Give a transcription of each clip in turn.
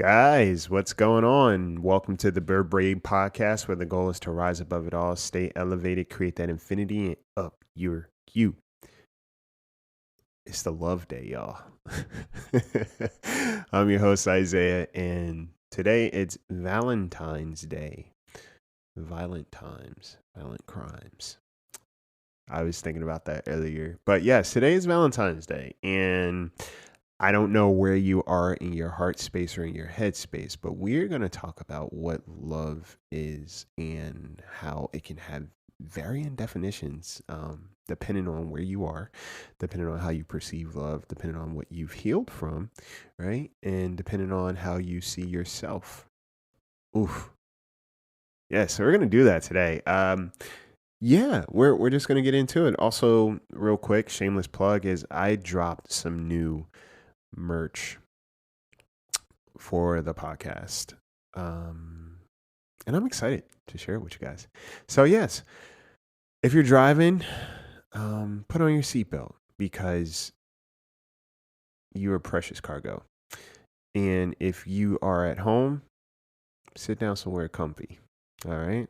Guys, what's going on? Welcome to the Bird Braid podcast, where the goal is to rise above it all, stay elevated, create that infinity, and up your you. It's the love day, y'all. I'm your host, Isaiah, and today it's Valentine's Day. Violent times, violent crimes. I was thinking about that earlier. But yes, today is Valentine's Day, and I don't know where you are in your heart space or in your head space, but we're going to talk about what love is and how it can have varying definitions, depending on where you are, depending on how you perceive love, depending on what you've healed from, right? And depending on how you see yourself. Oof. Yeah, so we're going to do that today. Yeah, we're just going to get into it. Also, real quick, shameless plug is I dropped some new merch for the podcast. And I'm excited to share it with you guys. So, yes, if you're driving, put on your seatbelt because you are precious cargo. And if you are at home, sit down somewhere comfy. All right.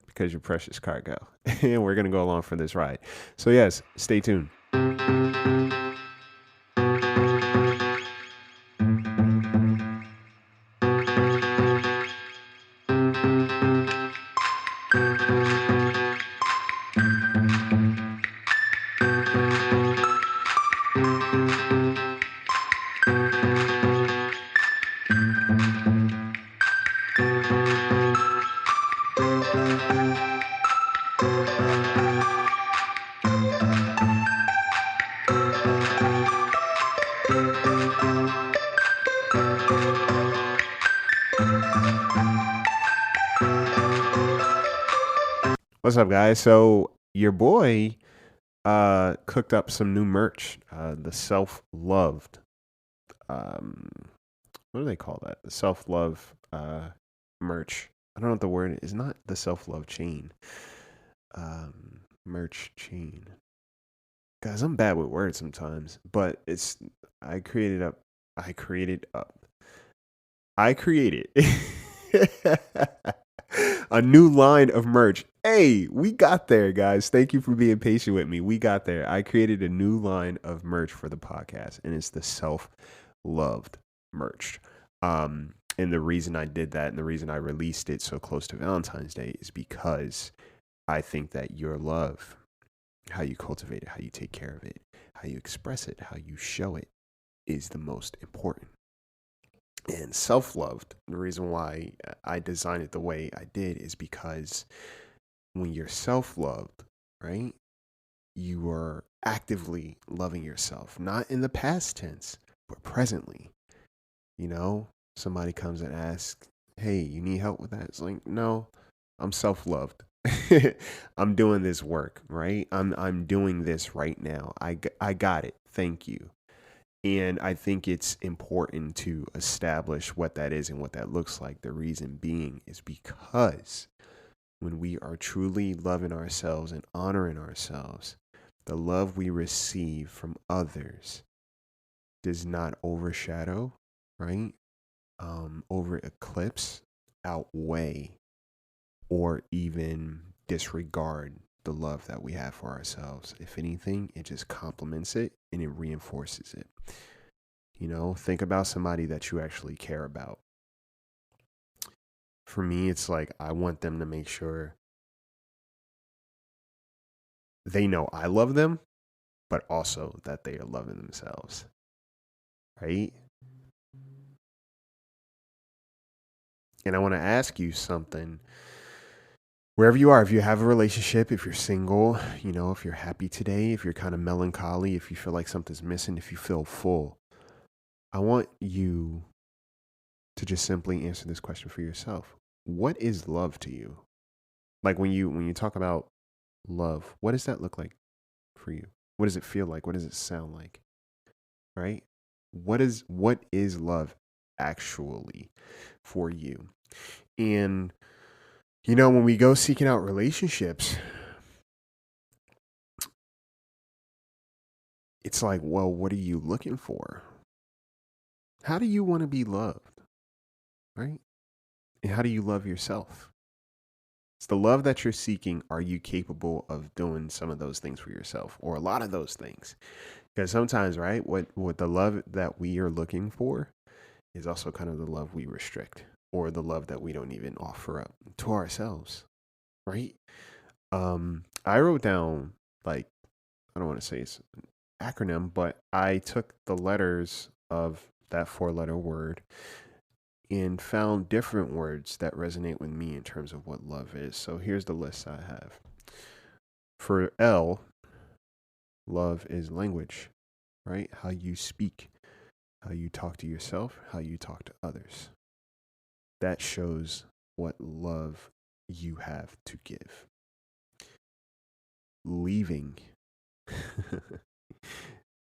Because you're precious cargo. And we're going to go along for this ride. So, yes, stay tuned. What's up, guys? So your boy cooked up some new merch. The self-loved. What do they call that? The self-love merch. I don't know what the word is. Not the self-love chain. Merch chain. Guys, I'm bad with words sometimes, but I created up. I created a new line of merch. Hey, we got there, guys. Thank you for being patient with me. We got there. I created a new line of merch for the podcast, and it's the self-loved merch. And the reason I did that and the reason I released it so close to Valentine's Day is because I think that your love, how you cultivate it, how you take care of it, how you express it, how you show it, is the most important. And self-loved, the reason why I designed it the way I did is because when you're self-loved, right, you are actively loving yourself, not in the past tense, but presently. Somebody comes and asks, hey, you need help with that? It's like, no, I'm self-loved. I'm doing this work, right? I'm doing this right now. I got it. Thank you. And I think it's important to establish what that is and what that looks like. The reason being is because when we are truly loving ourselves and honoring ourselves, the love we receive from others does not overshadow, right? Over eclipse, outweigh, or even disregard the love that we have for ourselves. If anything, it just complements it and it reinforces it. Think about somebody that you actually care about. For me, it's like I want them to make sure they know I love them, but also that they are loving themselves. Right? And I want to ask you something. Wherever you are, if you have a relationship, if you're single, if you're happy today, if you're kind of melancholy, if you feel like something's missing, if you feel full, I want you to just simply answer this question for yourself. What is love to you? Like when you talk about love, what does that look like for you? What does it feel like? What does it sound like? Right? What is love actually for you? And when we go seeking out relationships, it's like, well, what are you looking for? How do you want to be loved? right? And how do you love yourself? It's the love that you're seeking. Are you capable of doing some of those things for yourself, or a lot of those things? Because sometimes, right, what the love that we are looking for is also kind of the love we restrict, or the love that we don't even offer up to ourselves, right? I wrote down, like, I don't want to say it's an acronym, but I took the letters of that four-letter word and found different words that resonate with me in terms of what love is. So here's the list I have. For L, love is language, right? How you speak, how you talk to yourself, how you talk to others. That shows what love you have to give. Leaving.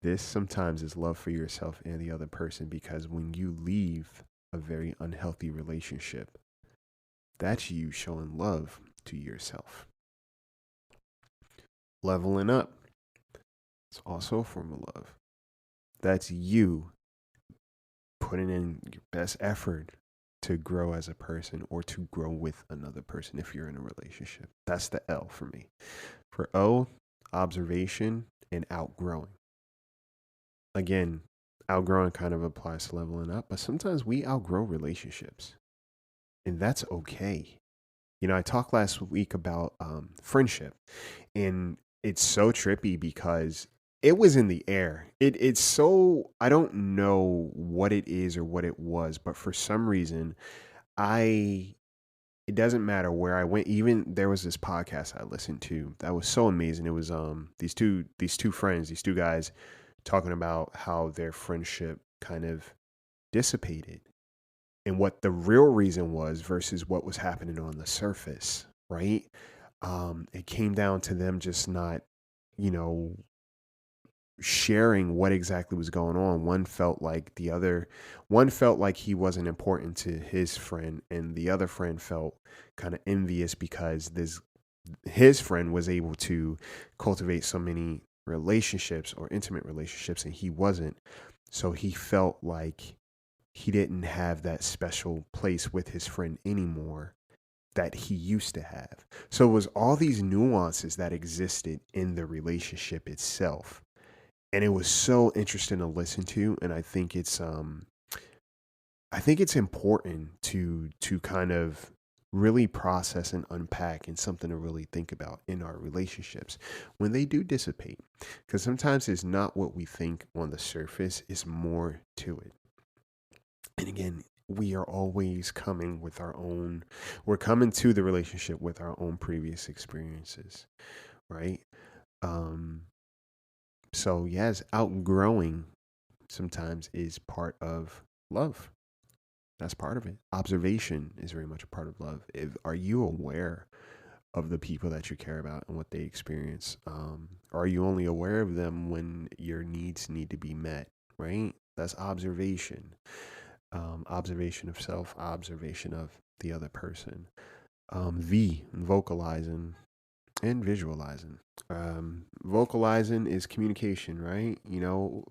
This sometimes is love for yourself and the other person, because when you leave a very unhealthy relationship, that's you showing love to yourself. Leveling up. It's also a form of love. That's you putting in your best effort to grow as a person, or to grow with another person if you're in a relationship. That's the L for me. For O, observation and outgrowing. Again, outgrowing kind of applies to leveling up, but sometimes we outgrow relationships, and that's okay. You know, I talked last week about friendship, and it's so trippy because it was in the air. It's so, I don't know what it is or what it was, but for some reason, I it doesn't matter where I went. Even there was this podcast I listened to that was so amazing. It was these two friends, these two guys talking about how their friendship kind of dissipated, and what the real reason was versus what was happening on the surface, right? It came down to them just not, you know, sharing what exactly was going on. One felt like he wasn't important to his friend, and the other friend felt kind of envious because this his friend was able to cultivate so many relationships or intimate relationships, and he wasn't. So he felt like he didn't have that special place with his friend anymore that he used to have. So it was all these nuances that existed in the relationship itself. And it was so interesting to listen to. And I think it's important to kind of really process and unpack, and something to really think about in our relationships when they do dissipate. Because sometimes it's not what we think on the surface, it's more to it. And again, we are always coming with we're coming to the relationship with our own previous experiences, right? Um, so yes, outgrowing sometimes is part of love. That's part of it. Observation is very much a part of love. Are you aware of the people that you care about and what they experience? Are you only aware of them when your needs need to be met, right? That's observation. Observation of self, observation of the other person. Vocalizing and visualizing. Vocalizing is communication, right? You know,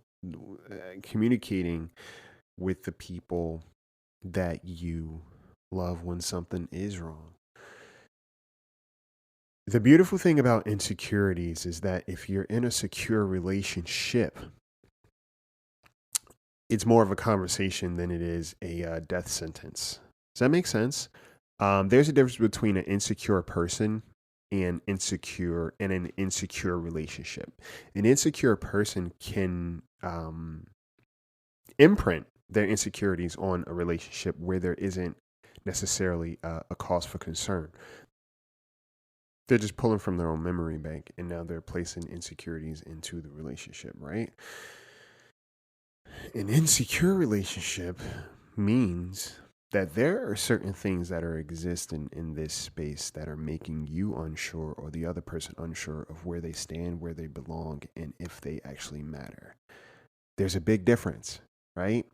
communicating with the people that you love when something is wrong. The beautiful thing about insecurities is that if you're in a secure relationship, it's more of a conversation than it is a death sentence. Does that make sense? There's a difference between an insecure person and an insecure relationship. An insecure person can imprint their insecurities on a relationship where there isn't necessarily a cause for concern. They're just pulling from their own memory bank, and now they're placing insecurities into the relationship, right? An insecure relationship means that there are certain things that are existing in this space that are making you unsure, or the other person unsure of where they stand, where they belong, and if they actually matter. There's a big difference, right?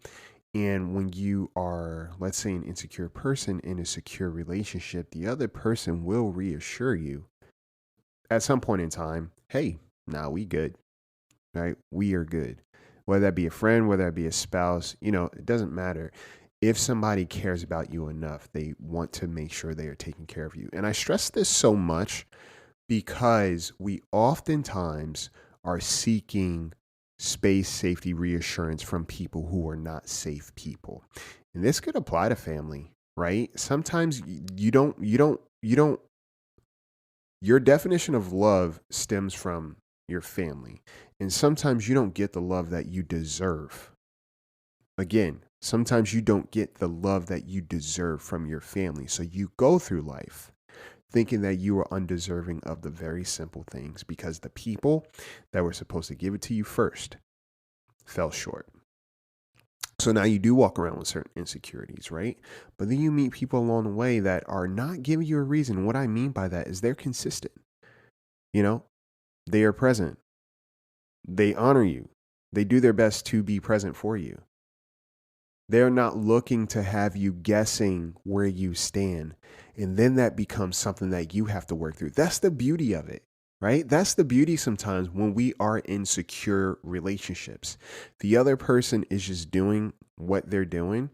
And when you are, let's say, an insecure person in a secure relationship, the other person will reassure you at some point in time, hey, nah, we good, right? We are good. Whether that be a friend, whether that be a spouse, you know, it doesn't matter. if somebody cares about you enough, they want to make sure they are taking care of you. And I stress this so much because we oftentimes are seeking space, safety, reassurance from people who are not safe people. And this could apply to family, right? Sometimes you don't, your definition of love stems from your family. And sometimes you don't get the love that you deserve. Again, sometimes you don't get the love that you deserve from your family. So you go through life thinking that you are undeserving of the very simple things because the people that were supposed to give it to you first fell short. So now you do walk around with certain insecurities, right? But then you meet people along the way that are not giving you a reason. What I mean by that is they're consistent. You know, they are present. They honor you. They do their best to be present for you. They're not looking to have you guessing where you stand. And then that becomes something that you have to work through. That's the beauty of it, right? That's the beauty sometimes when we are in secure relationships. The other person is just doing what they're doing.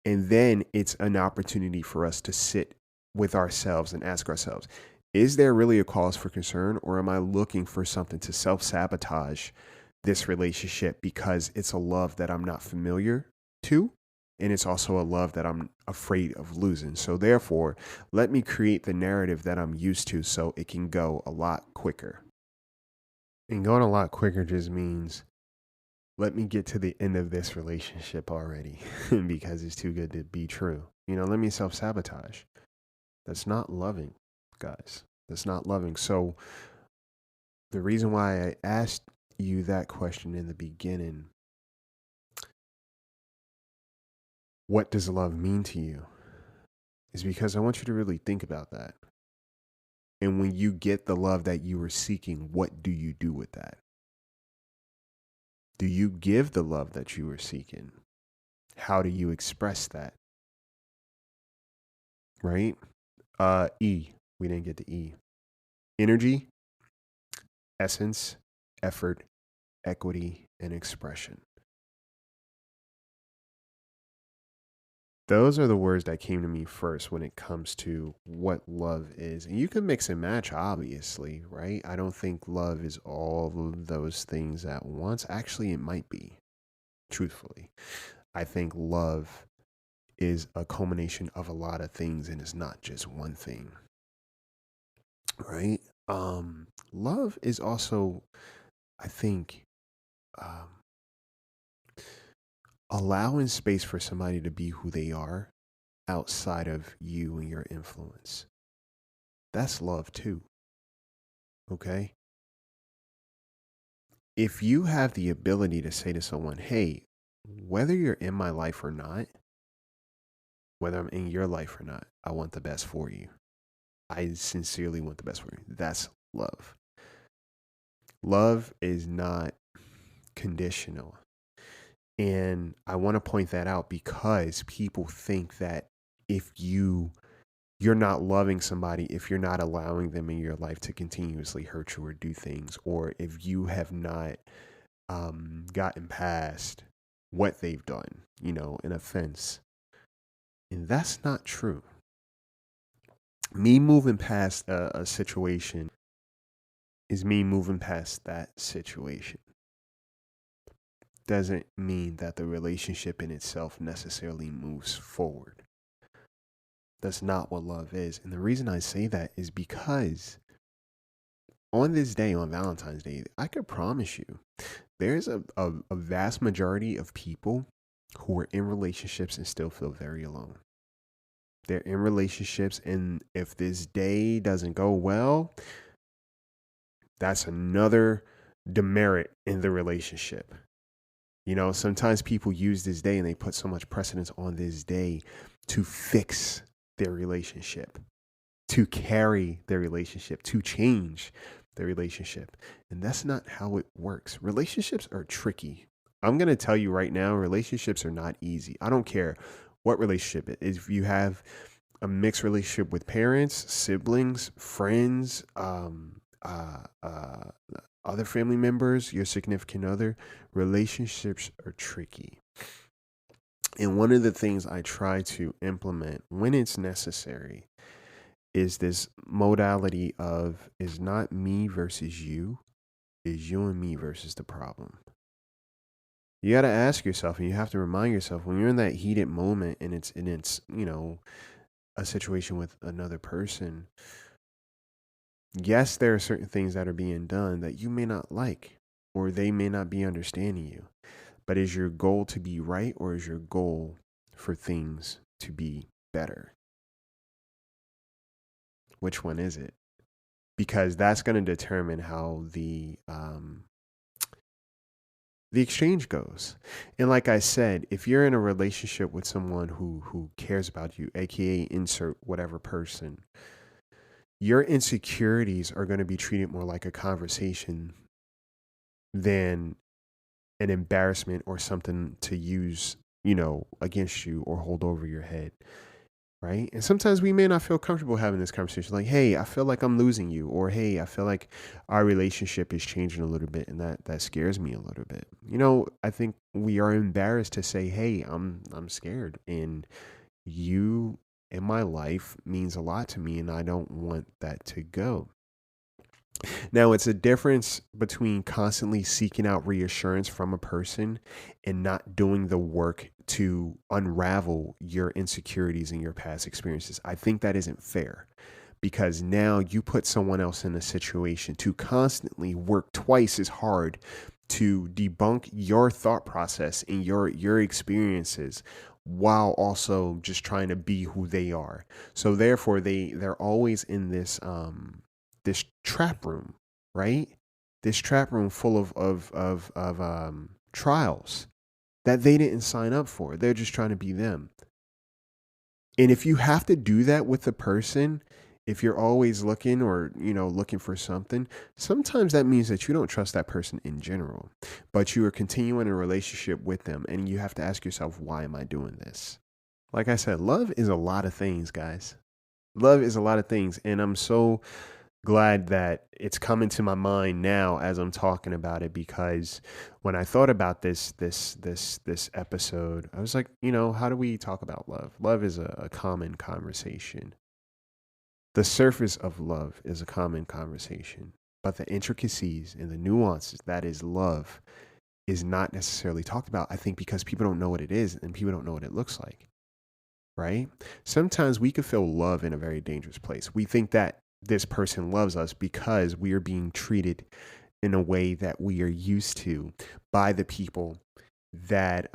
And then it's an opportunity for us to sit with ourselves and ask ourselves, is there really a cause for concern, or am I looking for something to self-sabotage this relationship because it's a love that I'm not familiar to, and it's also a love that I'm afraid of losing? So therefore, let me create the narrative that I'm used to so it can go a lot quicker. And going a lot quicker just means let me get to the end of this relationship already because it's too good to be true. Let me self-sabotage. That's not loving, guys. That's not loving. So the reason why I asked you that question in the beginning, what does love mean to you, is because I want you to really think about that. And when you get the love that you were seeking, what do you do with that? Do you give the love that you were seeking? How do you express that? Right? E. We didn't get to E. Energy, essence, effort, equity, and expression. Those are the words that came to me first when it comes to what love is. And you can mix and match, obviously, right? I don't think love is all of those things at once. Actually, it might be, truthfully. I think love is a culmination of a lot of things and it's not just one thing, right? Love is also, I think, um, allowing space for somebody to be who they are outside of you and your influence. That's love too. Okay. If you have the ability to say to someone, hey, whether you're in my life or not, whether I'm in your life or not, I want the best for you. I sincerely want the best for you. That's love. Love is not conditional. And I want to point that out because people think that if you're not loving somebody if you're not allowing them in your life to continuously hurt you or do things, or if you have not gotten past what they've done, an offense. And that's not true. Me moving past a situation is me moving past that situation. Doesn't mean that the relationship in itself necessarily moves forward. That's not what love is. And the reason I say that is because on this day, on Valentine's Day, I could promise you there's a vast majority of people who are in relationships and still feel very alone. They're in relationships, and if this day doesn't go well, that's another demerit in the relationship. Sometimes people use this day and they put so much precedence on this day to fix their relationship, to carry their relationship, to change their relationship. And that's not how it works. Relationships are tricky. I'm going to tell you right now, relationships are not easy. I don't care what relationship it is. If you have a mixed relationship with parents, siblings, friends, other family members, your significant other, relationships are tricky. And one of the things I try to implement when it's necessary is this modality of is not me versus you, is you and me versus the problem. You got to ask yourself, and you have to remind yourself when you're in that heated moment and it's a situation with another person. Yes, there are certain things that are being done that you may not like, or they may not be understanding you. But is your goal to be right, or is your goal for things to be better? Which one is it? Because that's going to determine how the exchange goes. And like I said, if you're in a relationship with someone who cares about you, aka insert whatever person, your insecurities are going to be treated more like a conversation than an embarrassment or something to use, against you or hold over your head. Right. And sometimes we may not feel comfortable having this conversation. Like, hey, I feel like I'm losing you. Or, hey, I feel like our relationship is changing a little bit. And that scares me a little bit. I think we are embarrassed to say, hey, I'm scared. And you in my life means a lot to me. And I don't want that to go. Now, it's a difference between constantly seeking out reassurance from a person and not doing the work to unravel your insecurities and your past experiences. I think that isn't fair because now you put someone else in a situation to constantly work twice as hard to debunk your thought process and your experiences while also just trying to be who they are. So therefore they're always in this trap room, right? This trap room full of trials that they didn't sign up for. They're just trying to be them. And if you have to do that with a person, if you're always looking or, looking for something, sometimes that means that you don't trust that person in general, but you are continuing a relationship with them. And you have to ask yourself, why am I doing this? Like I said, love is a lot of things, guys. Love is a lot of things. And I'm so glad that it's coming to my mind now as I'm talking about it, because when I thought about this episode, I was like, how do we talk about love? Love is a common conversation. The surface of love is a common conversation, but the intricacies and the nuances that is love is not necessarily talked about. I think because people don't know what it is and people don't know what it looks like. Right? Sometimes we could feel love in a very dangerous place. We think that this person loves us because we are being treated in a way that we are used to by the people that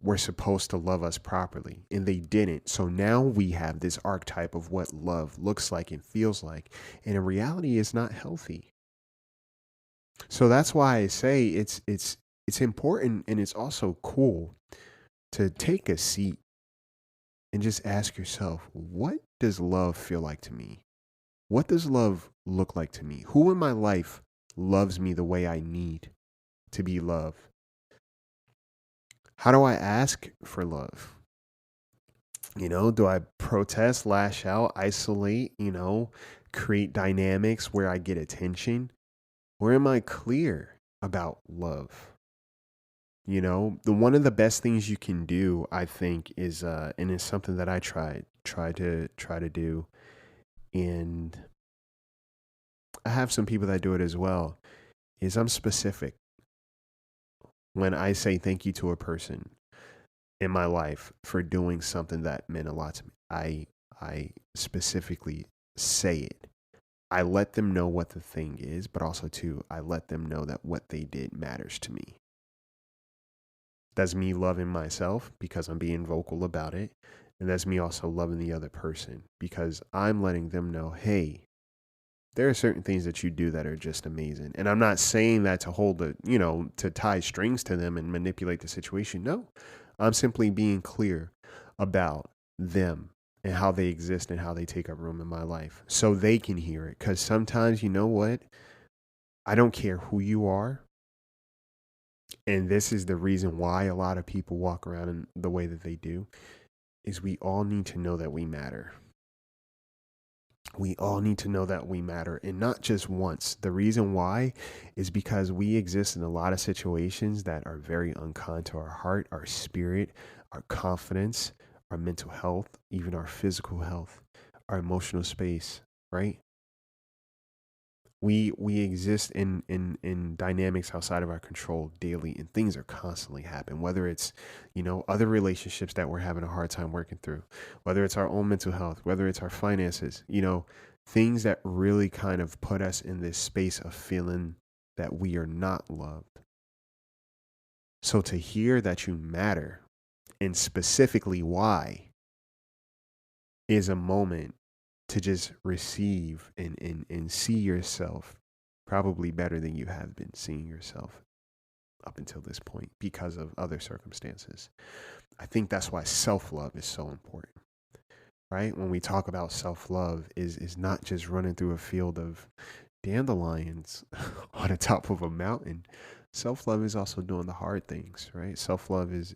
were supposed to love us properly, and they didn't. So now we have this archetype of what love looks like and feels like, and in reality it's not healthy. So that's why I say it's important, and it's also cool to take a seat and just ask yourself, what does love feel like to me? What does love look like to me? Who in my life loves me the way I need to be loved? How do I ask for love? Do I protest, lash out, isolate, create dynamics where I get attention? Or am I clear about love? The one of the best things you can do, I think, is and it's something that I try to do, and I have some people that do it as well, is I'm specific. When I say thank you to a person in my life for doing something that meant a lot to me, I specifically say it. I let them know what the thing is, but also too, I let them know that what they did matters to me. That's me loving myself because I'm being vocal about it. And that's me also loving the other person because I'm letting them know, hey, there are certain things that you do that are just amazing. And I'm not saying that to hold to tie strings to them and manipulate the situation. No, I'm simply being clear about them and how they exist and how they take up room in my life so they can hear it. Because sometimes, you know what? I don't care who you are. And this is the reason why a lot of people walk around in the way that they do, is we all need to know that we matter. We all need to know that we matter, and not just once. The reason why is because we exist in a lot of situations that are very unkind to our heart, our spirit, our confidence, our mental health, even our physical health, our emotional space, right? We exist in dynamics outside of our control daily, and things are constantly happening, whether it's, other relationships that we're having a hard time working through, whether it's our own mental health, whether it's our finances, things that really kind of put us in this space of feeling that we are not loved. So to hear that you matter, and specifically why, is a moment to just receive and see yourself probably better than you have been seeing yourself up until this point because of other circumstances. I think that's why self-love is so important, right? When we talk about self-love, is not just running through a field of dandelions on the top of a mountain. Self-love is also doing the hard things, right? Self-love is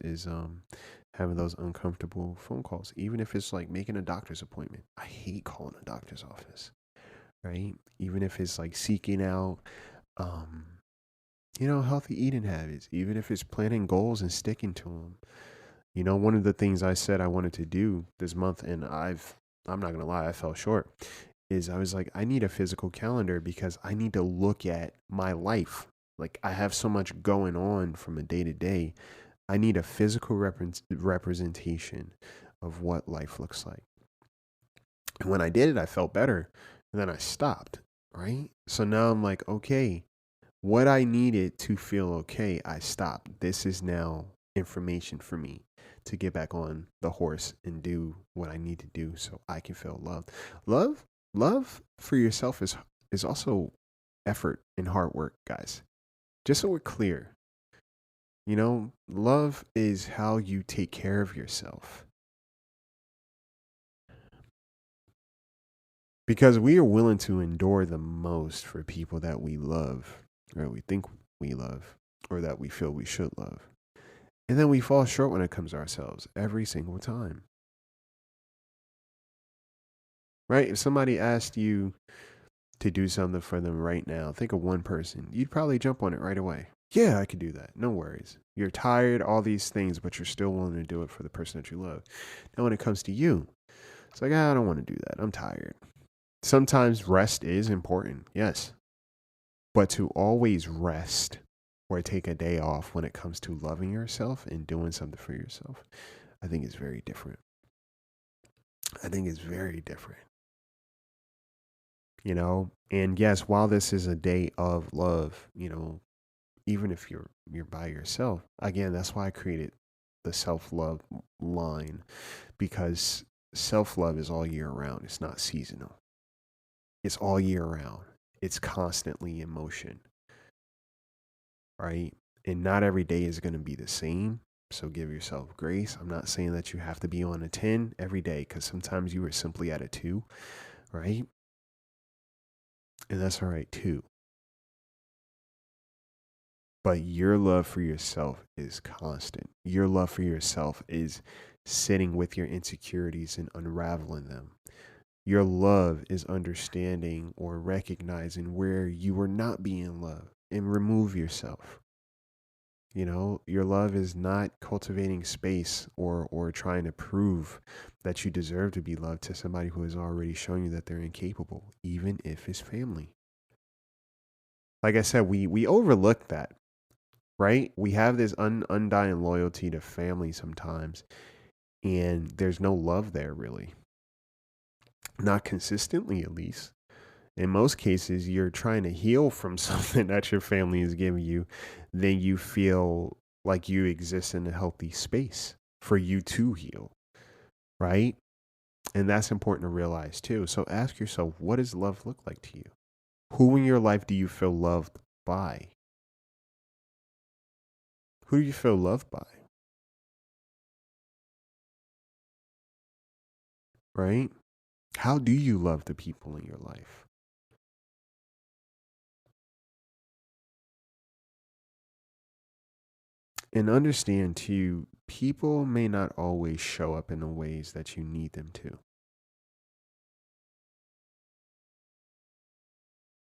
having those uncomfortable phone calls, even if it's like making a doctor's appointment. I hate calling a doctor's office, right? Even if it's like seeking out um healthy eating habits, even if it's planning goals and sticking to them. One of the things I said I wanted to do this month, and I'm not gonna lie, I fell short, is I was like, I need a physical calendar because I need to look at my life. Like, I have so much going on from a day to day. I need a physical representation of what life looks like. And when I did it, I felt better. And then I stopped, right? So now I'm like, okay, what I needed to feel okay, I stopped. This is now information for me to get back on the horse and do what I need to do so I can feel loved. Love, love for yourself is also effort and hard work, guys. Just so we're clear, love is how you take care of yourself. Because we are willing to endure the most for people that we love, or we think we love, or that we feel we should love. And then we fall short when it comes to ourselves every single time. Right? If somebody asked you to do something for them right now, think of one person, you'd probably jump on it right away. Yeah, I could do that. No worries. You're tired, all these things, but you're still willing to do it for the person that you love. Now, when it comes to you, it's like, I don't want to do that. I'm tired. Sometimes rest is important, yes. But to always rest or take a day off when it comes to loving yourself and doing something for yourself, I think it's very different. I think it's very different. And yes, while this is a day of love, even if you're by yourself, again, that's why I created the self-love line, because self-love is all year round. It's not seasonal. It's all year round. It's constantly in motion, right? And not every day is going to be the same. So give yourself grace. I'm not saying that you have to be on a 10 every day, because sometimes you are simply at a 2, right? And that's all right too. But your love for yourself is constant. Your love for yourself is sitting with your insecurities and unraveling them. Your love is understanding or recognizing where you are not being loved and remove yourself. Your love is not cultivating space or trying to prove that you deserve to be loved to somebody who has already shown you that they're incapable, even if it's family. Like I said, we overlook that, right? We have this undying loyalty to family sometimes, and there's no love there really. Not consistently, at least. In most cases, you're trying to heal from something that your family is giving you, then you feel like you exist in a healthy space for you to heal, right? And that's important to realize too. So ask yourself, what does love look like to you? Who in your life do you feel loved by? Who do you feel loved by? Right? How do you love the people in your life? And understand too, people may not always show up in the ways that you need them to.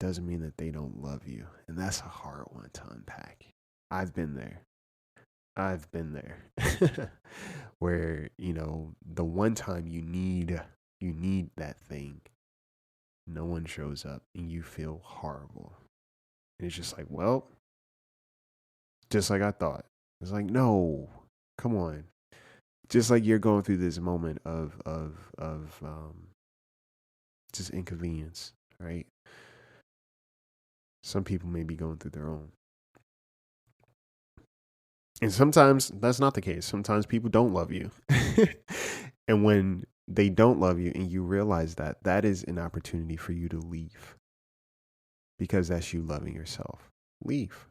Doesn't mean that they don't love you. And that's a hard one to unpack. I've been there. I've been there. Where, the one time you need that thing, no one shows up and you feel horrible. And it's just like, well, just like I thought. It's like, no, come on. Just like you're going through this moment of just inconvenience, right? Some people may be going through their own. And sometimes that's not the case. Sometimes people don't love you. And when they don't love you and you realize that, that is an opportunity for you to leave, because that's you loving yourself. Leave.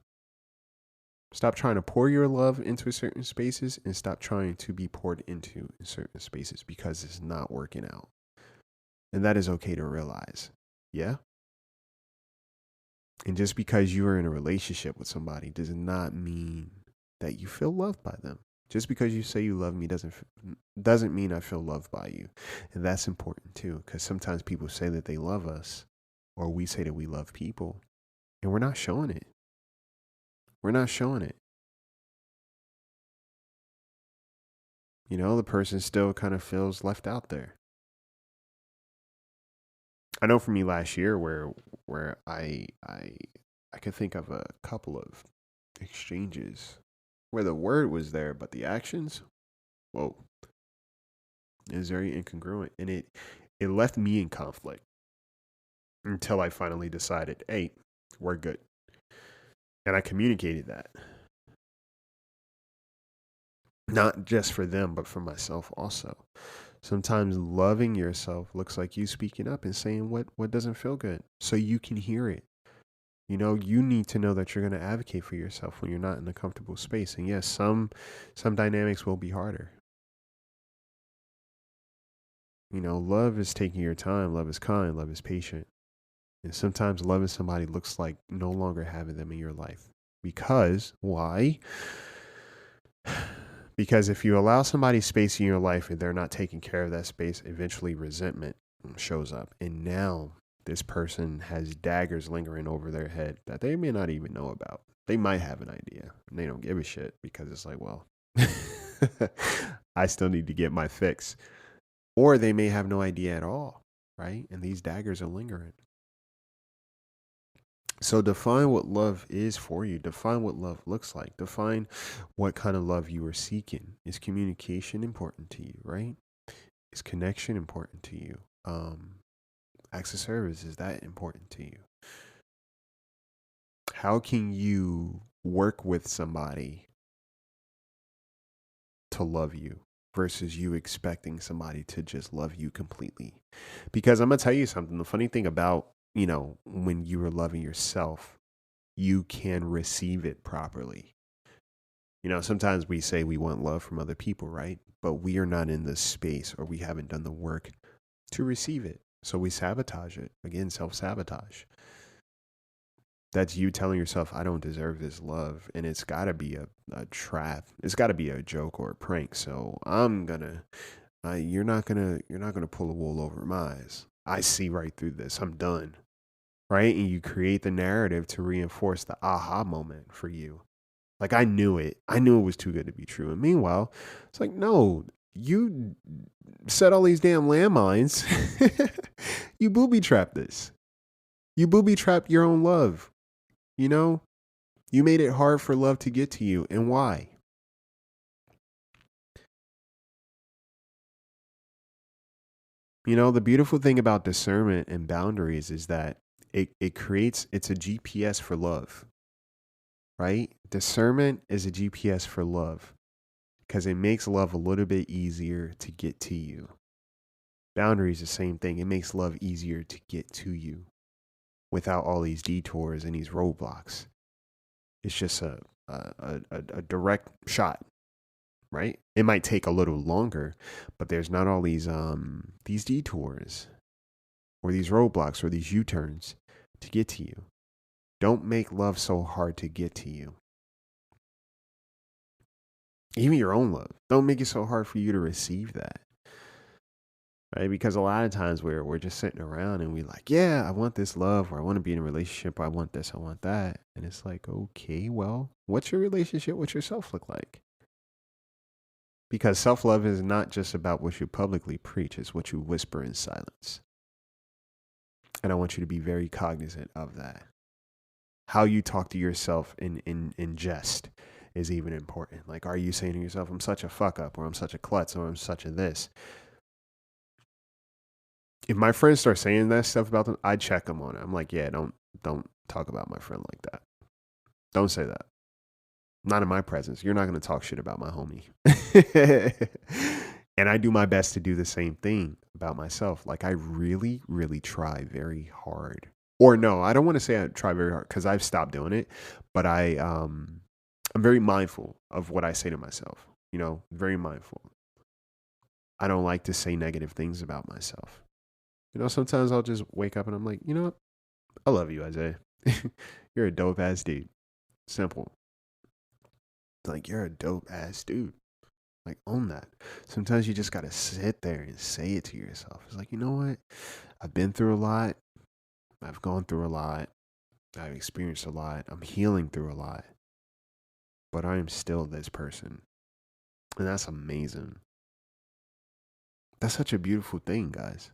Stop trying to pour your love into certain spaces and stop trying to be poured into in certain spaces, because it's not working out. And that is okay to realize. Yeah. And just because you are in a relationship with somebody does not mean that you feel loved by them. Just because you say you love me doesn't mean I feel loved by you. And that's important too, because sometimes people say that they love us, or we say that we love people, and we're not showing it. We're not showing it. The person still kind of feels left out there. I know for me last year where I could think of a couple of exchanges where the word was there, but the actions, whoa, is very incongruent, and it left me in conflict until I finally decided, hey, we're good, and I communicated that, not just for them, but for myself also. Sometimes loving yourself looks like you speaking up and saying what doesn't feel good, so you can hear it. You need to know that you're going to advocate for yourself when you're not in a comfortable space. And yes, some dynamics will be harder. Love is taking your time. Love is kind. Love is patient. And sometimes loving somebody looks like no longer having them in your life. Because why? Because if you allow somebody space in your life and they're not taking care of that space, eventually resentment shows up. And now this person has daggers lingering over their head that they may not even know about. They might have an idea and they don't give a shit, because it's like, well, I still need to get my fix. Or they may have no idea at all, right? And these daggers are lingering. So define what love is for you. Define what love looks like. Define what kind of love you are seeking. Is communication important to you, right? Is connection important to you? Acts of service, is that important to you? How can you work with somebody to love you versus you expecting somebody to just love you completely? Because I'm going to tell you something. The funny thing about, when you are loving yourself, you can receive it properly. Sometimes we say we want love from other people, right? But we are not in the space, or we haven't done the work to receive it. So we sabotage it. Again, self-sabotage. That's you telling yourself, I don't deserve this love. And it's got to be a trap. It's got to be a joke or a prank. So you're not going to pull the wool over my eyes. I see right through this. I'm done. Right? And you create the narrative to reinforce the aha moment for you. Like, I knew it. I knew it was too good to be true. And meanwhile, it's like, no, you set all these damn landmines. You booby trapped this. You booby trapped your own love. You made it hard for love to get to you. And why? The beautiful thing about discernment and boundaries is that it's a GPS for love, right? Discernment is a GPS for love, because it makes love a little bit easier to get to you. Boundaries, the same thing. It makes love easier to get to you without all these detours and these roadblocks. It's just a direct shot, right? It might take a little longer, but there's not all these detours or these roadblocks or these U-turns to get to you. Don't make love so hard to get to you. Even your own love. Don't make it so hard for you to receive that. Right? Because a lot of times we're just sitting around and we're like, yeah, I want this love, or I want to be in a relationship, or I want this, I want that. And it's like, okay, well, what's your relationship with yourself look like? Because self-love is not just about what you publicly preach, it's what you whisper in silence. And I want you to be very cognizant of that. How you talk to yourself in jest is even important. Like, are you saying to yourself, I'm such a fuck up, or I'm such a klutz, or I'm such a this? If my friends start saying that stuff about them, I check them on it. I'm like, yeah, don't talk about my friend like that. Don't say that. Not in my presence. You're not going to talk shit about my homie. And I do my best to do the same thing about myself. Like, I really, really try very hard. Or no, I don't want to say I try very hard because I've stopped doing it. But I'm very mindful of what I say to myself. You know, very mindful. I don't like to say negative things about myself. You know, sometimes I'll just wake up and I'm like, you know what? I love you, Isaiah. You're a dope ass dude. Simple. Like, you're a dope ass dude. Like, own that. Sometimes you just got to sit there and say it to yourself. It's like, you know what? I've been through a lot. I've gone through a lot. I've experienced a lot. I'm healing through a lot. But I am still this person. And that's amazing. That's such a beautiful thing, guys.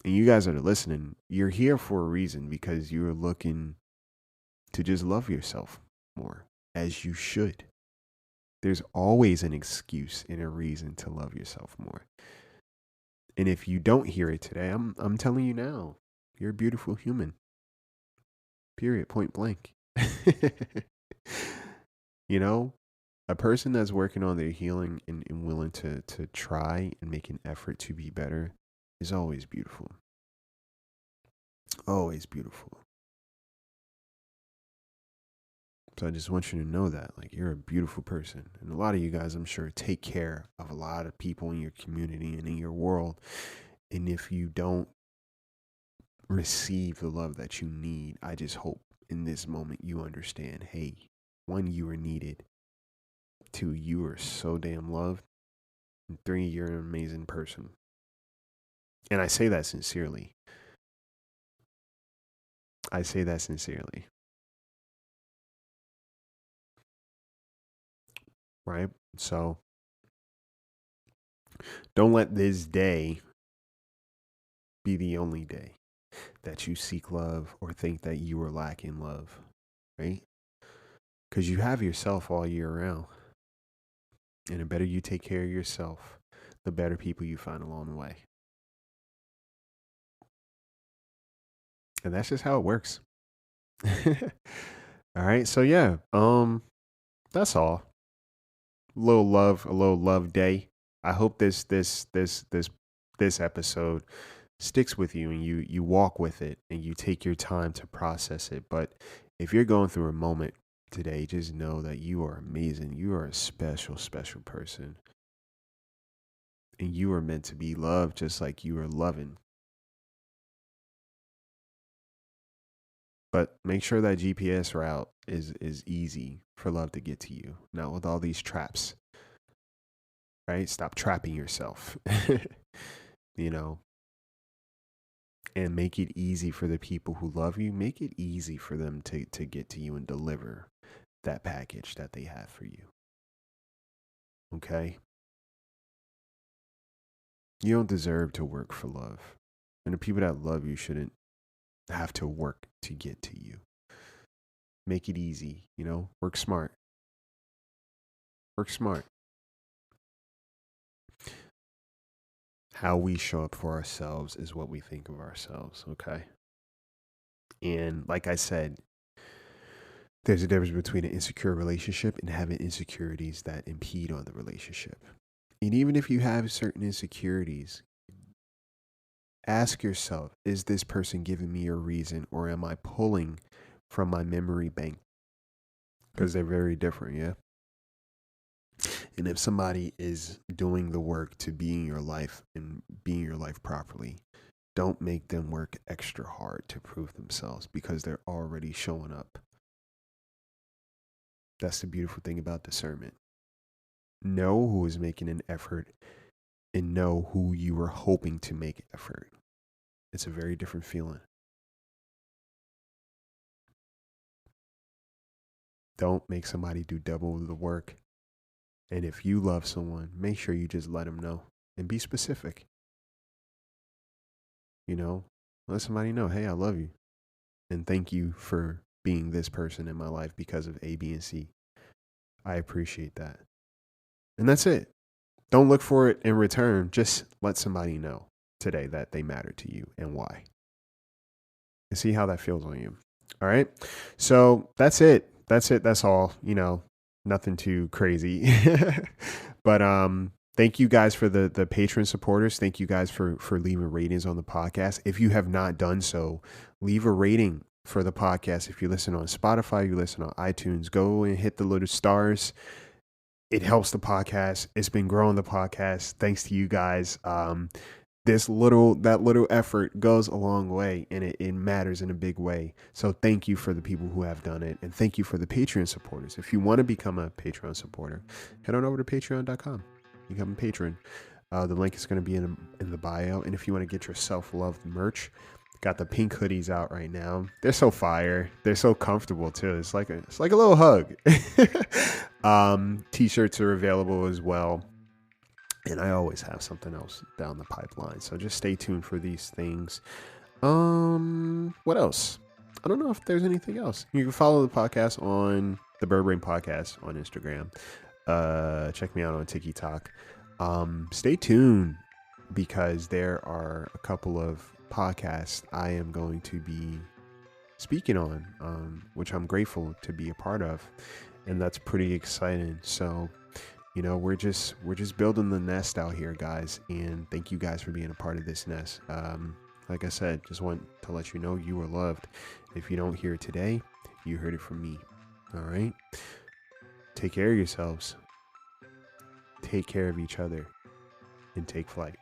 And you guys that are listening, you're here for a reason because you're looking to just love yourself more, as you should. There's always an excuse and a reason to love yourself more. And if you don't hear it today, I'm telling you now, you're a beautiful human. Period. Point blank. You know, a person that's working on their healing and willing to try and make an effort to be better is always beautiful. Always beautiful. So I just want you to know that, like, you're a beautiful person. And a lot of you guys, I'm sure, take care of a lot of people in your community and in your world. And if you don't receive the love that you need, I just hope in this moment you understand, hey, one, you are needed. Two, you are so damn loved. And three, you're an amazing person. And I say that sincerely. I say that sincerely. Right? So don't let this day be the only day that you seek love or think that you are lacking love. Right? Because you have yourself all year round. And the better you take care of yourself, the better people you find along the way. And that's just how it works. All right. So yeah, that's all. A little love day. I hope this episode sticks with you and you walk with it and you take your time to process it. But if you're going through a moment today, just know that you are amazing. You are a special, special person. And you are meant to be loved just like you are loving. But make sure that GPS route is easy for love to get to you, not with all these traps. Right? Stop trapping yourself. You know, and make it easy for the people who love you. Make it easy for them to get to you and deliver that package that they have for you. Okay? You don't deserve to work for love. And the people that love you shouldn't have to work to get to you. Make it easy, you know? Work smart. Work smart. How we show up for ourselves is what we think of ourselves, okay? And like I said, there's a difference between an insecure relationship and having insecurities that impede on the relationship. And even if you have certain insecurities, ask yourself, is this person giving me a reason or am I pulling from my memory bank? Because they're very different, yeah? And if somebody is doing the work to be in your life and be in your life properly, don't make them work extra hard to prove themselves because they're already showing up. That's the beautiful thing about discernment. Know who is making an effort and know who you are hoping to make effort. It's a very different feeling. Don't make somebody do double the work And if you love someone, make sure you just let them know and be specific. You know, let somebody know, hey, I love you. And thank you for being this person in my life because of A, B, and C. I appreciate that. And that's it. Don't look for it in return. Just let somebody know today that they matter to you and why. And see how that feels on you. All right. So that's it. That's all. Nothing too crazy. But thank you guys for the patron supporters. Thank you guys for leaving ratings on the podcast. If you have not done so, leave a rating for the podcast. If you listen on Spotify, you listen on iTunes, go and hit the little stars. It helps the podcast. It's been growing the podcast thanks to you guys. That little effort goes a long way, and it matters in a big way. So thank you for the people who have done it, and thank you for the Patreon supporters. If you want to become a Patreon supporter, head on over to patreon.com. Become a patron. The link is going to be in the bio. And if you want to get your self-love merch, got the pink hoodies out right now. They're so fire. They're so comfortable too. It's like a little hug. T-shirts are available as well. And I always have something else down the pipeline. So just stay tuned for these things. What else? I don't know if there's anything else. You can follow the podcast on the Bird Brain Podcast on Instagram. Check me out on TikTok. Stay tuned because there are a couple of podcasts I am going to be speaking on, which I'm grateful to be a part of. And that's pretty exciting. So, we're just building the nest out here, guys. And thank you guys for being a part of this nest. Like I said, just want to let you know you are loved. If you don't hear it today, you heard it from me. All right. Take care of yourselves. Take care of each other. And take flight.